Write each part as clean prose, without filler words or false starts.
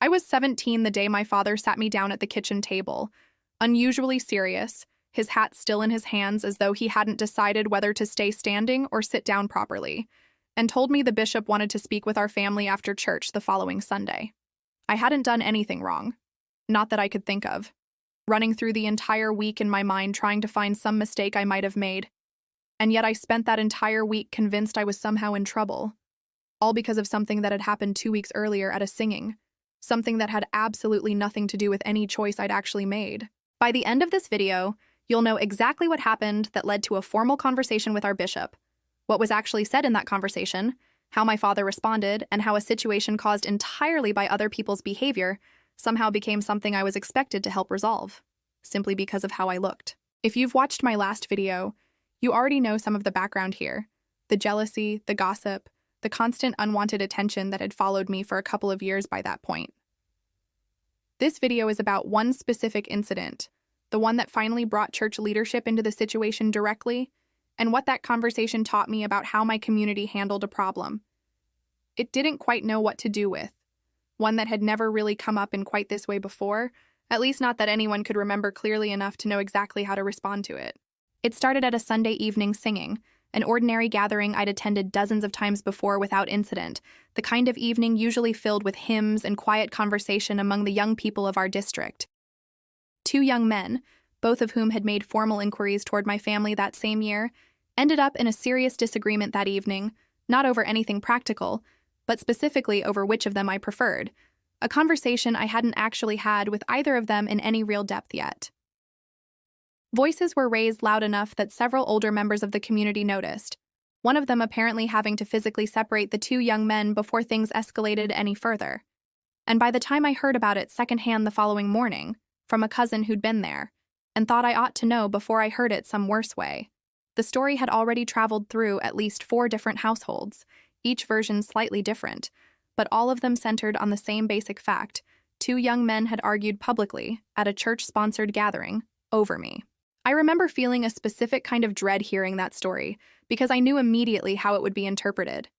I was 17 the day my father sat me down at the kitchen table, unusually serious, his hat still in his hands as though he hadn't decided whether to stay standing or sit down properly, and told me the bishop wanted to speak with our family after church the following Sunday. I hadn't done anything wrong. Not that I could think of. Running through the entire week in my mind trying to find some mistake I might have made. And yet I spent that entire week convinced I was somehow in trouble. All because of something that had happened 2 weeks earlier at a singing. Something that had absolutely nothing to do with any choice I'd actually made. By the end of this video, you'll know exactly what happened that led to a formal conversation with our bishop, what was actually said in that conversation, how my father responded, and how a situation caused entirely by other people's behavior somehow became something I was expected to help resolve, simply because of how I looked. If you've watched my last video, you already know some of the background here, the jealousy, the gossip, the constant unwanted attention that had followed me for a couple of years by that point. This video is about one specific incident, the one that finally brought church leadership into the situation directly, and what that conversation taught me about how my community handled a problem it didn't quite know what to do with, one that had never really come up in quite this way before, at least not that anyone could remember clearly enough to know exactly how to respond to it. It started at a Sunday evening singing, an ordinary gathering I'd attended dozens of times before without incident, the kind of evening usually filled with hymns and quiet conversation among the young people of our district. 2 young men, both of whom had made formal inquiries toward my family that same year, ended up in a serious disagreement that evening, not over anything practical, but specifically over which of them I preferred, a conversation I hadn't actually had with either of them in any real depth yet. Voices were raised loud enough that several older members of the community noticed, one of them apparently having to physically separate the 2 young men before things escalated any further. And by the time I heard about it secondhand the following morning, from a cousin who'd been there, and thought I ought to know before I heard it some worse way, the story had already traveled through at least 4 different households, each version slightly different, but all of them centered on the same basic fact: 2 young men had argued publicly, at a church-sponsored gathering, over me. I remember feeling a specific kind of dread hearing that story, because I knew immediately how it would be interpreted.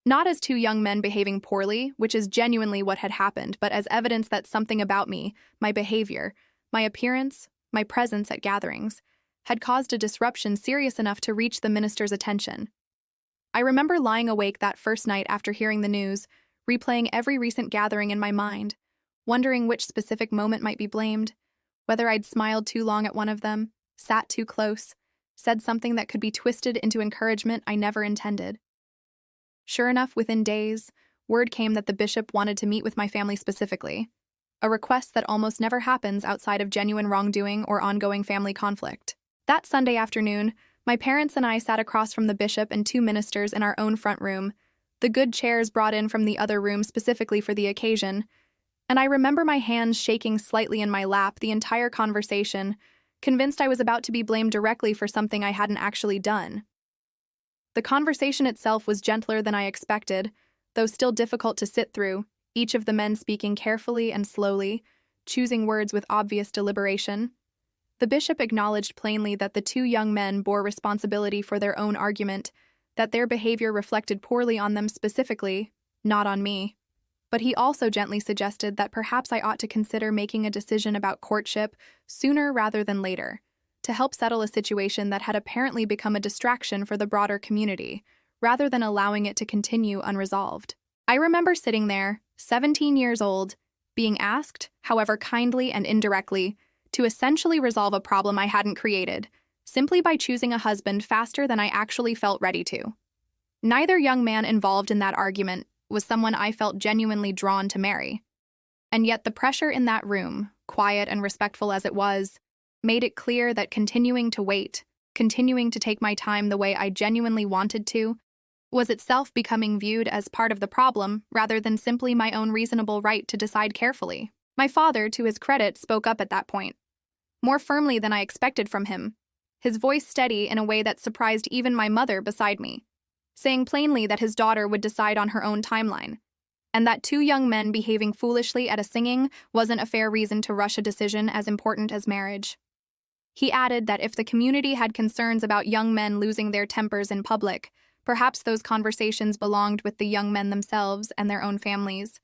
Not as 2 young men behaving poorly, which is genuinely what had happened, but as evidence that something about me, my behavior, my appearance, my presence at gatherings, had caused a disruption serious enough to reach the minister's attention. I remember lying awake that first night after hearing the news, replaying every recent gathering in my mind, wondering which specific moment might be blamed, whether I'd smiled too long at one of them, sat too close, said something that could be twisted into encouragement I never intended. Sure enough, within days, word came that the bishop wanted to meet with my family specifically, a request that almost never happens outside of genuine wrongdoing or ongoing family conflict. That Sunday afternoon, my parents and I sat across from the bishop and 2 ministers in our own front room, the good chairs brought in from the other room specifically for the occasion, and I remember my hands shaking slightly in my lap the entire conversation, convinced I was about to be blamed directly for something I hadn't actually done. The conversation itself was gentler than I expected, though still difficult to sit through, each of the men speaking carefully and slowly, choosing words with obvious deliberation. The bishop acknowledged plainly that the 2 young men bore responsibility for their own argument, that their behavior reflected poorly on them specifically, not on me. But he also gently suggested that perhaps I ought to consider making a decision about courtship sooner rather than later, to help settle a situation that had apparently become a distraction for the broader community, rather than allowing it to continue unresolved. I remember sitting there, 17 years old, being asked, however kindly and indirectly, to essentially resolve a problem I hadn't created, simply by choosing a husband faster than I actually felt ready to. Neither young man involved in that argument was someone I felt genuinely drawn to marry. And yet the pressure in that room, quiet and respectful as it was, made it clear that continuing to wait, continuing to take my time the way I genuinely wanted to, was itself becoming viewed as part of the problem rather than simply my own reasonable right to decide carefully. My father, to his credit, spoke up at that point, more firmly than I expected from him, his voice steady in a way that surprised even my mother beside me, saying plainly that his daughter would decide on her own timeline, and that 2 young men behaving foolishly at a singing wasn't a fair reason to rush a decision as important as marriage. He added that if the community had concerns about young men losing their tempers in public, perhaps those conversations belonged with the young men themselves and their own families.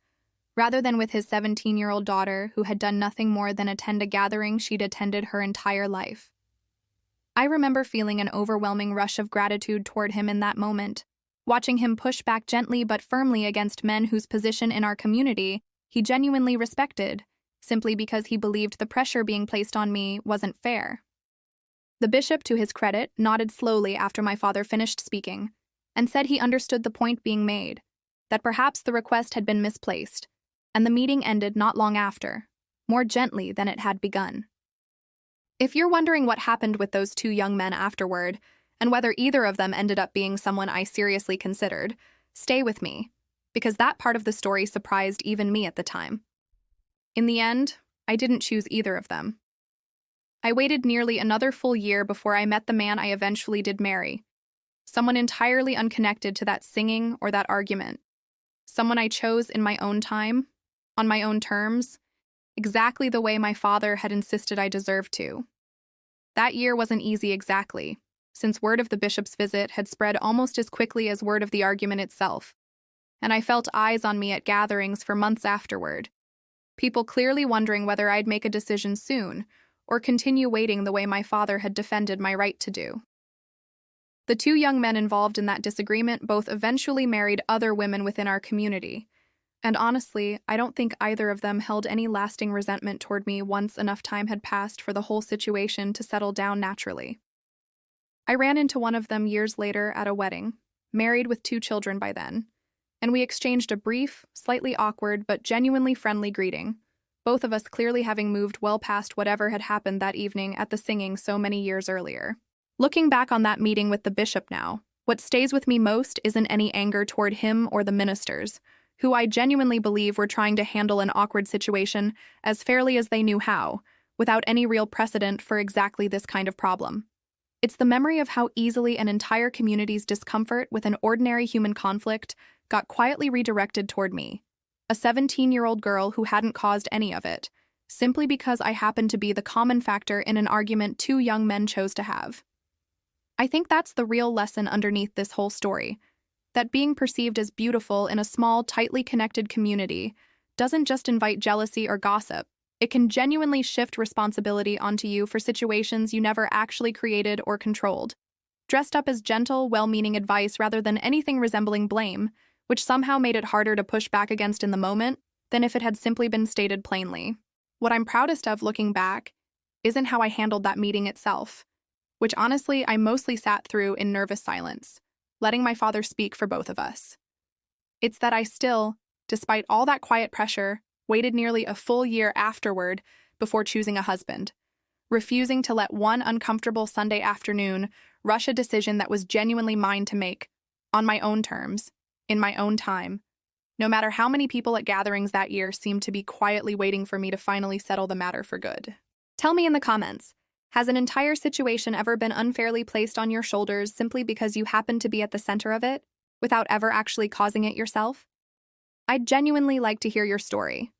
rather than with his 17-year-old daughter who had done nothing more than attend a gathering she'd attended her entire life. I remember feeling an overwhelming rush of gratitude toward him in that moment, watching him push back gently but firmly against men whose position in our community he genuinely respected, simply because he believed the pressure being placed on me wasn't fair. The bishop, to his credit, nodded slowly after my father finished speaking, and said he understood the point being made, that perhaps the request had been misplaced, and the meeting ended not long after, more gently than it had begun. If you're wondering what happened with those two young men afterward, and whether either of them ended up being someone I seriously considered, stay with me, because that part of the story surprised even me at the time. In the end, I didn't choose either of them. I waited nearly another full year before I met the man I eventually did marry, someone entirely unconnected to that singing or that argument, someone I chose in my own time, on my own terms, exactly the way my father had insisted I deserved to. That year wasn't easy exactly, since word of the bishop's visit had spread almost as quickly as word of the argument itself, and I felt eyes on me at gatherings for months afterward, people clearly wondering whether I'd make a decision soon or continue waiting the way my father had defended my right to do. The two young men involved in that disagreement both eventually married other women within our community, and honestly, I don't think either of them held any lasting resentment toward me once enough time had passed for the whole situation to settle down naturally. I ran into one of them years later at a wedding, married with 2 children by then, and we exchanged a brief, slightly awkward but genuinely friendly greeting, both of us clearly having moved well past whatever had happened that evening at the singing so many years earlier. Looking back on that meeting with the bishop now, what stays with me most isn't any anger toward him or the ministers, who I genuinely believe were trying to handle an awkward situation as fairly as they knew how, without any real precedent for exactly this kind of problem. It's the memory of how easily an entire community's discomfort with an ordinary human conflict got quietly redirected toward me, a 17-year-old girl who hadn't caused any of it, simply because I happened to be the common factor in an argument 2 young men chose to have. I think that's the real lesson underneath this whole story, that being perceived as beautiful in a small, tightly connected community doesn't just invite jealousy or gossip. It can genuinely shift responsibility onto you for situations you never actually created or controlled, dressed up as gentle, well-meaning advice rather than anything resembling blame, which somehow made it harder to push back against in the moment than if it had simply been stated plainly. What I'm proudest of looking back isn't how I handled that meeting itself, which honestly I mostly sat through in nervous silence, letting my father speak for both of us. It's that I still, despite all that quiet pressure, waited nearly a full year afterward before choosing a husband, refusing to let one uncomfortable Sunday afternoon rush a decision that was genuinely mine to make, on my own terms, in my own time, no matter how many people at gatherings that year seemed to be quietly waiting for me to finally settle the matter for good. Tell me in the comments, has an entire situation ever been unfairly placed on your shoulders simply because you happened to be at the center of it, without ever actually causing it yourself? I'd genuinely like to hear your story.